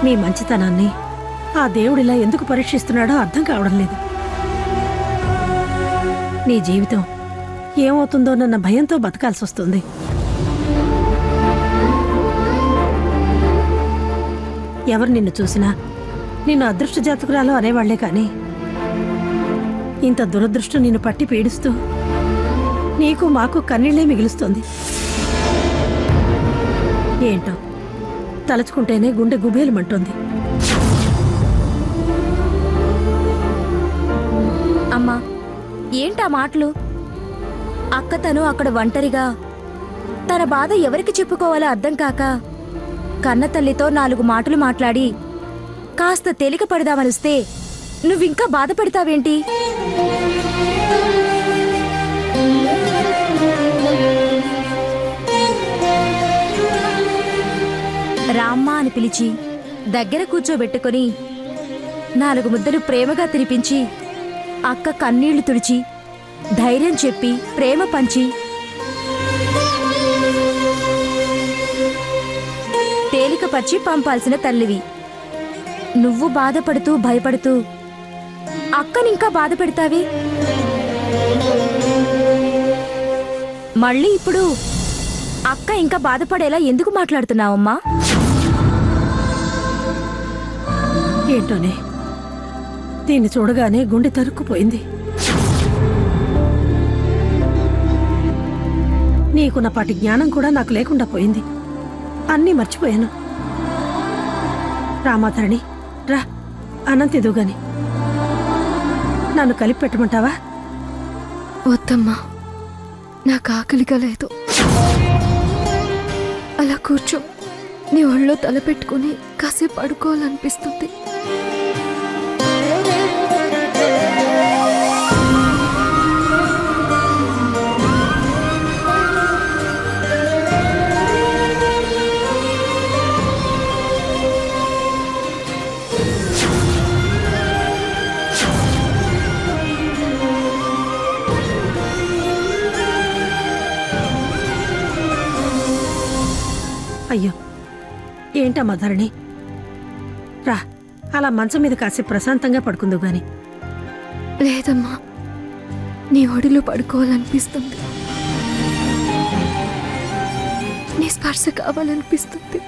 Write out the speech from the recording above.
మీ మంచితనాన్ని ఆ దేవుడిలా ఎందుకు పరీక్షిస్తున్నాడో అర్థం కావడం లేదు. నీ జీవితం ఏమవుతుందోనన్న భయంతో బతకాల్సి వస్తుంది. ఎవరు నిన్ను చూసినా నిన్ను అదృష్ట జాతకురాలు అనేవాళ్లే కాని ఇంత దురదృష్టం నిన్ను పట్టి పీడిస్తూ నీకు మాకు కన్నీళ్లే మిగులుస్తుంది. ఏంటో తలుచుకుంటేనే గుండె గుబేలుమంటోంది. అమ్మా, ఏంటా మాటలు? అక్క తను అక్కడ ఒంటరిగా తన బాధ ఎవరికి చెప్పుకోవాలో అర్థం కాక కన్నతల్లితో 4 మాటలు మాట్లాడి కాస్త తేలిక పడదామనిస్తే నువ్వింకా బాధపడతావేంటి? రామ్మా అని పిలిచి దగ్గర కూర్చోబెట్టుకుని 4 ముద్దలు ప్రేమగా తినిపించి అక్క కన్నీళ్లు తుడిచి ధైర్యం చెప్పి ప్రేమ పంచి తేలికపరిచి పంపాల్సిన తల్లివి. నువ్వు బాధపడుతూ భయపడుతూ అక్కనింకా బాధ పెడతావి. మళ్ళీ ఇప్పుడు అక్క ఇంకా బాధపడేలా ఎందుకు మాట్లాడుతున్నావమ్మా? ఏంటోనే దీన్ని చూడగానే గుండె తరుక్కుపోయింది. నీకున్నపాటి జ్ఞానం కూడా నాకు లేకుండా పోయింది. అన్నీ మర్చిపోయాను. రామాధరణి, రా అన్నం తిదుగాని. నన్ను కలిపి పెట్టమంటావా? వద్దమ్మా, నాకు ఆకలిగా లేదు. అలా కూర్చో, నీ ఒళ్ళో తల పెట్టుకుని కాసేపు పడుకోవాలనిపిస్తుంది. అయ్యో ఏంటమ్మా ధరణి, రా అలా మంచం మీద కాసేపు ప్రశాంతంగా పడుకుందు గాని. లేదమ్మా, నీ ఒడిలో పడుకోవాలనిపిస్తుంది. నీ స్పర్శ కావాలనిపిస్తుంది.